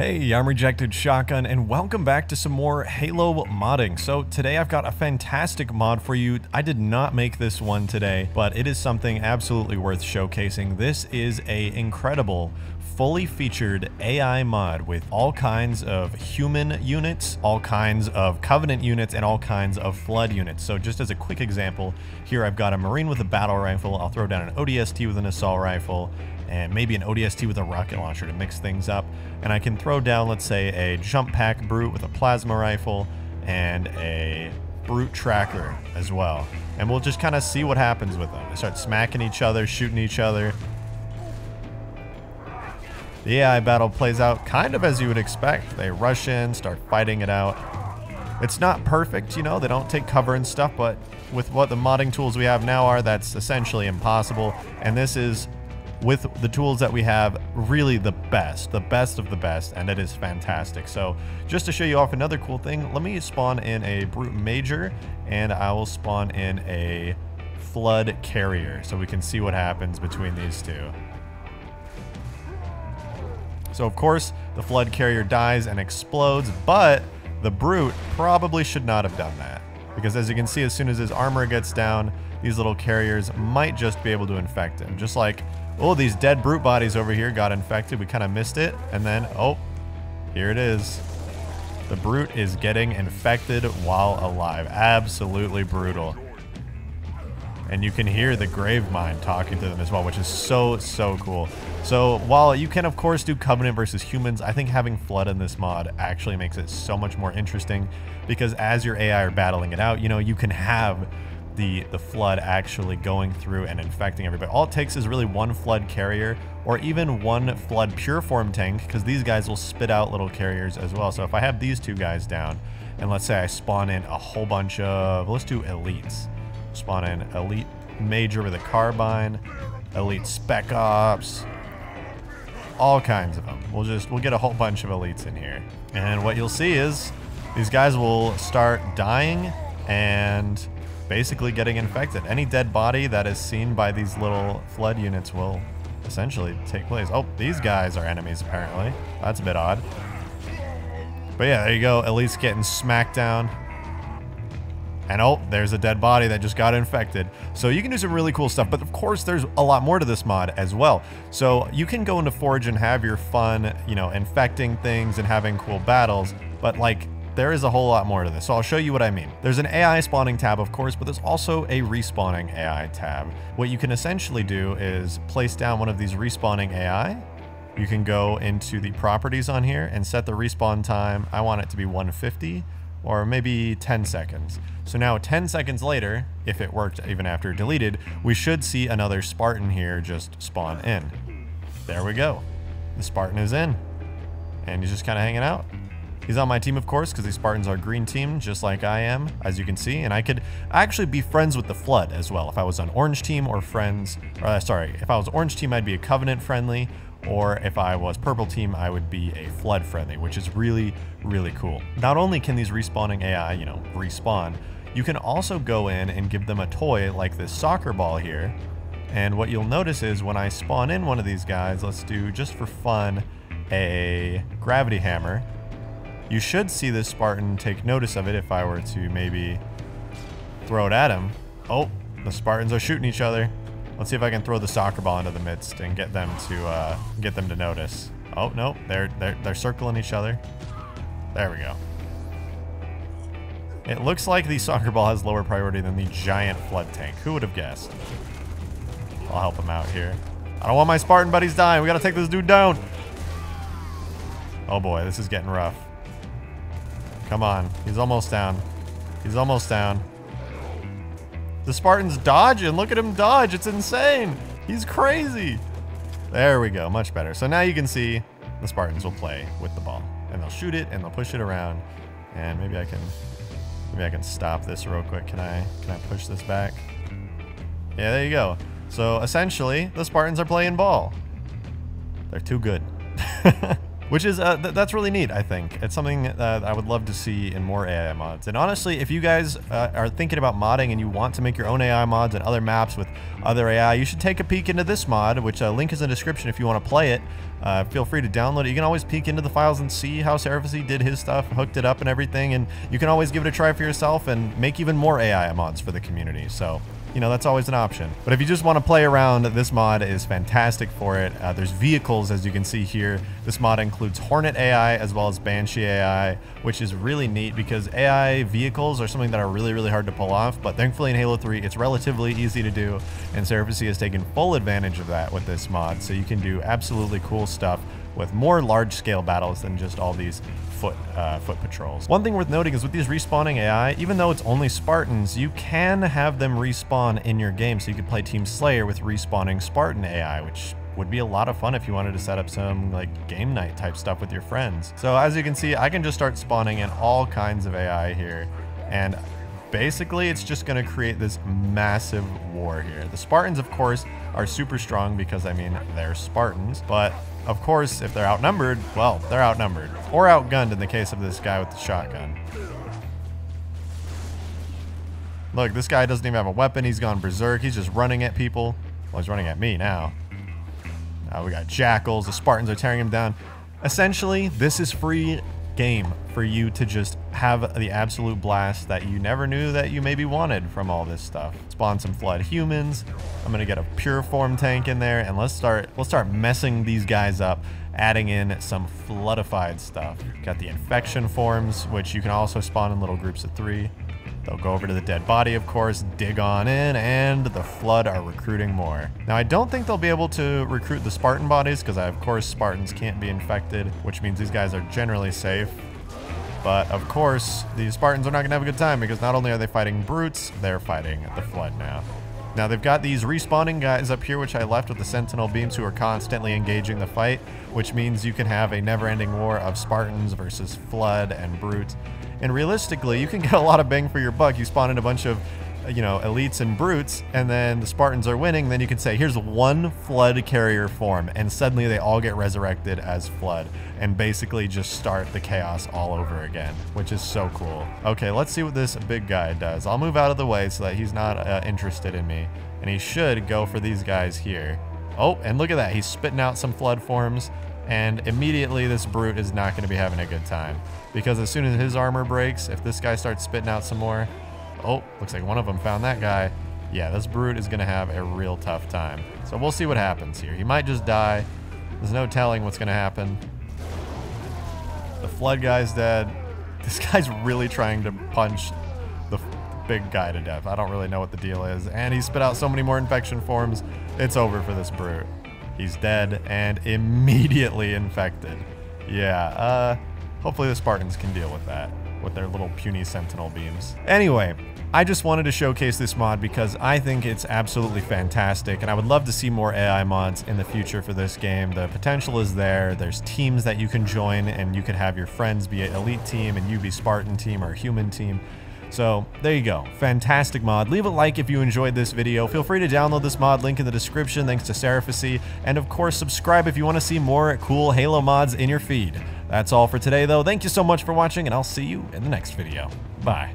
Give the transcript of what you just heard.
Hey, I'm Rejected Shotgun, and welcome back to some more Halo modding. So today I've got a fantastic mod for you. I did not make this one today, but it is something absolutely worth showcasing. This is a incredible, fully featured AI mod with all kinds of human units, all kinds of Covenant units, and all kinds of Flood units. So just as a quick example, here I've got a Marine with a battle rifle. I'll throw down an ODST with an assault rifle, and maybe an ODST with a rocket launcher to mix things up. And I can throw down, let's say, a jump pack brute with a plasma rifle and a brute tracker as well. And we'll just kind of see what happens with them. They start smacking each other, shooting each other. The AI battle plays out kind of as you would expect. They rush in, start fighting it out. It's not perfect, you know, they don't take cover and stuff, but with what the modding tools we have now are, that's essentially impossible. And this is, with the tools that we have, really the best of the best, and it is fantastic. So just to show you off another cool thing, let me spawn in a brute major, and I will spawn in a flood carrier so we can see what happens between these two. So of course the flood carrier dies and explodes, but the brute probably should not have done that, because as you can see, as soon as his armor gets down, these little carriers might just be able to infect him. Just like, oh, these dead brute bodies over here got infected. We kind of missed it. And then, oh, here it is. The brute is getting infected while alive. Absolutely brutal. And you can hear the grave mine talking to them as well, which is so cool. So while you can, of course, do Covenant versus humans, I think having Flood in this mod actually makes it so much more interesting, because as your AI are battling it out, you know, you can have the Flood actually going through and infecting everybody. All it takes is really one Flood carrier, or even one Flood pure form tank, because these guys will spit out little carriers as well. So if I have these two guys down, and let's say I spawn in a whole bunch of, let's do elites. Spawn in elite major with a carbine, elite spec ops, all kinds of them. We'll get a whole bunch of elites in here. And what you'll see is these guys will start dying and basically getting infected. Any dead body that is seen by these little flood units will essentially take place. Oh, these guys are enemies apparently. That's a bit odd. But yeah, there you go. Elites getting smacked down. And oh, there's a dead body that just got infected. So you can do some really cool stuff, but of course there's a lot more to this mod as well. So you can go into Forge and have your fun, you know, infecting things and having cool battles, but like, there is a whole lot more to this, so I'll show you what I mean. There's an AI spawning tab, of course, but there's also a respawning AI tab. What you can essentially do is place down one of these respawning AI. You can go into the properties on here and set the respawn time. I want it to be 150 or maybe 10 seconds. So now 10 seconds later, if it worked even after deleted, we should see another Spartan here just spawn in. There we go. The Spartan is in, and he's just kind of hanging out. He's on my team, of course, because these Spartans are green team, just like I am, as you can see. And I could actually be friends with the Flood as well. If I was on orange team or friends, sorry, if I was orange team, I'd be a Covenant friendly. Or if I was purple team, I would be a Flood friendly, which is really cool. Not only can these respawning AI, you know, respawn, you can also go in and give them a toy like this soccer ball here. And what you'll notice is when I spawn in one of these guys, let's do, just for fun, a gravity hammer. You should see this Spartan take notice of it if I were to maybe throw it at him. Oh, the Spartans are shooting each other. Let's see if I can throw the soccer ball into the midst and get them to notice. Oh no, they're circling each other. There we go. It looks like the soccer ball has lower priority than the giant flood tank. Who would have guessed? I'll help him out here. I don't want my Spartan buddies dying. We gotta take this dude down. Oh boy, this is getting rough. Come on, he's almost down. He's almost down. The Spartan's dodging. Look at him dodge. It's insane. He's crazy. There we go. Much better. So now you can see the Spartans will play with the ball, and they'll shoot it and they'll push it around. And maybe I can stop this real quick. Can I push this back? Yeah, there you go. So essentially, the Spartans are playing ball. They're too good. which is that's really neat. I think it's something that I would love to see in more AI mods. And honestly, if you guys are thinking about modding and you want to make your own AI mods and other maps with other AI, you should take a peek into this mod, which link is in the description if you want to play it. Feel free to download it. You can always peek into the files and see how Seraphicy did his stuff, hooked it up and everything, and you can always give it a try for yourself and make even more AI mods for the community. So, you know, that's always an option. But if you just want to play around, this mod is fantastic for it. There's vehicles, as you can see here. This mod includes Hornet AI as well as Banshee AI, which is really neat because AI vehicles are something that are really, really hard to pull off. But thankfully in Halo 3, it's relatively easy to do, and Seraphicy has taken full advantage of that with this mod. So you can do absolutely cool stuff with more large-scale battles than just all these foot patrols. One thing worth noting is with these respawning AI, even though it's only Spartans, you can have them respawn in your game. So you could play Team Slayer with respawning Spartan AI, which would be a lot of fun if you wanted to set up some like game night type stuff with your friends. So as you can see, I can just start spawning in all kinds of AI here, and basically it's just going to create this massive war here. The Spartans, of course, are super strong because, I mean, they're Spartans, but of course, if they're outnumbered, well, they're outnumbered. Or outgunned in the case of this guy with the shotgun. Look, this guy doesn't even have a weapon. He's gone berserk. He's just running at people. Well, he's running at me now. We got jackals. The Spartans are tearing him down. Essentially, this is free game for you to just have the absolute blast that you never knew that you maybe wanted from all this stuff. Spawn some flood humans. I'm gonna get a pure form tank in there, and let's start messing these guys up, adding in some floodified stuff. Got the infection forms, which you can also spawn in little groups of 3. They'll go over to the dead body, of course, dig on in, and the Flood are recruiting more. Now, I don't think they'll be able to recruit the Spartan bodies, because of course Spartans can't be infected, which means these guys are generally safe. But of course, the Spartans are not going to have a good time, because not only are they fighting brutes, they're fighting the Flood now. Now, they've got these respawning guys up here, which I left with the Sentinel beams, who are constantly engaging the fight, which means you can have a never-ending war of Spartans versus Flood and brutes. And realistically, you can get a lot of bang for your buck. You spawn in a bunch of, you know, elites and brutes, and then the Spartans are winning. Then you can say, here's one Flood carrier form, and suddenly they all get resurrected as Flood, and basically just start the chaos all over again, which is so cool. Okay, let's see what this big guy does. I'll move out of the way so that he's not interested in me, and he should go for these guys here. Oh, and look at that. He's spitting out some Flood forms. And immediately this brute is not going to be having a good time, because as soon as his armor breaks, if this guy starts spitting out some more, oh, looks like one of them found that guy. Yeah, this brute is going to have a real tough time. So we'll see what happens here. He might just die. There's no telling what's going to happen. The Flood guy's dead. This guy's really trying to punch the big guy to death. I don't really know what the deal is. And he spit out so many more infection forms. It's over for this brute. He's dead and immediately infected. Yeah, hopefully the Spartans can deal with that with their little puny Sentinel beams. Anyway, I just wanted to showcase this mod because I think it's absolutely fantastic, and I would love to see more AI mods in the future for this game. The potential is there. There's teams that you can join, and you can have your friends be an elite team and you be Spartan team or human team. So there you go. Fantastic mod. Leave a like if you enjoyed this video. Feel free to download this mod, link in the description, thanks to Seraphicy. And of course, subscribe if you want to see more cool Halo mods in your feed. That's all for today though. Thank you so much for watching, and I'll see you in the next video. Bye.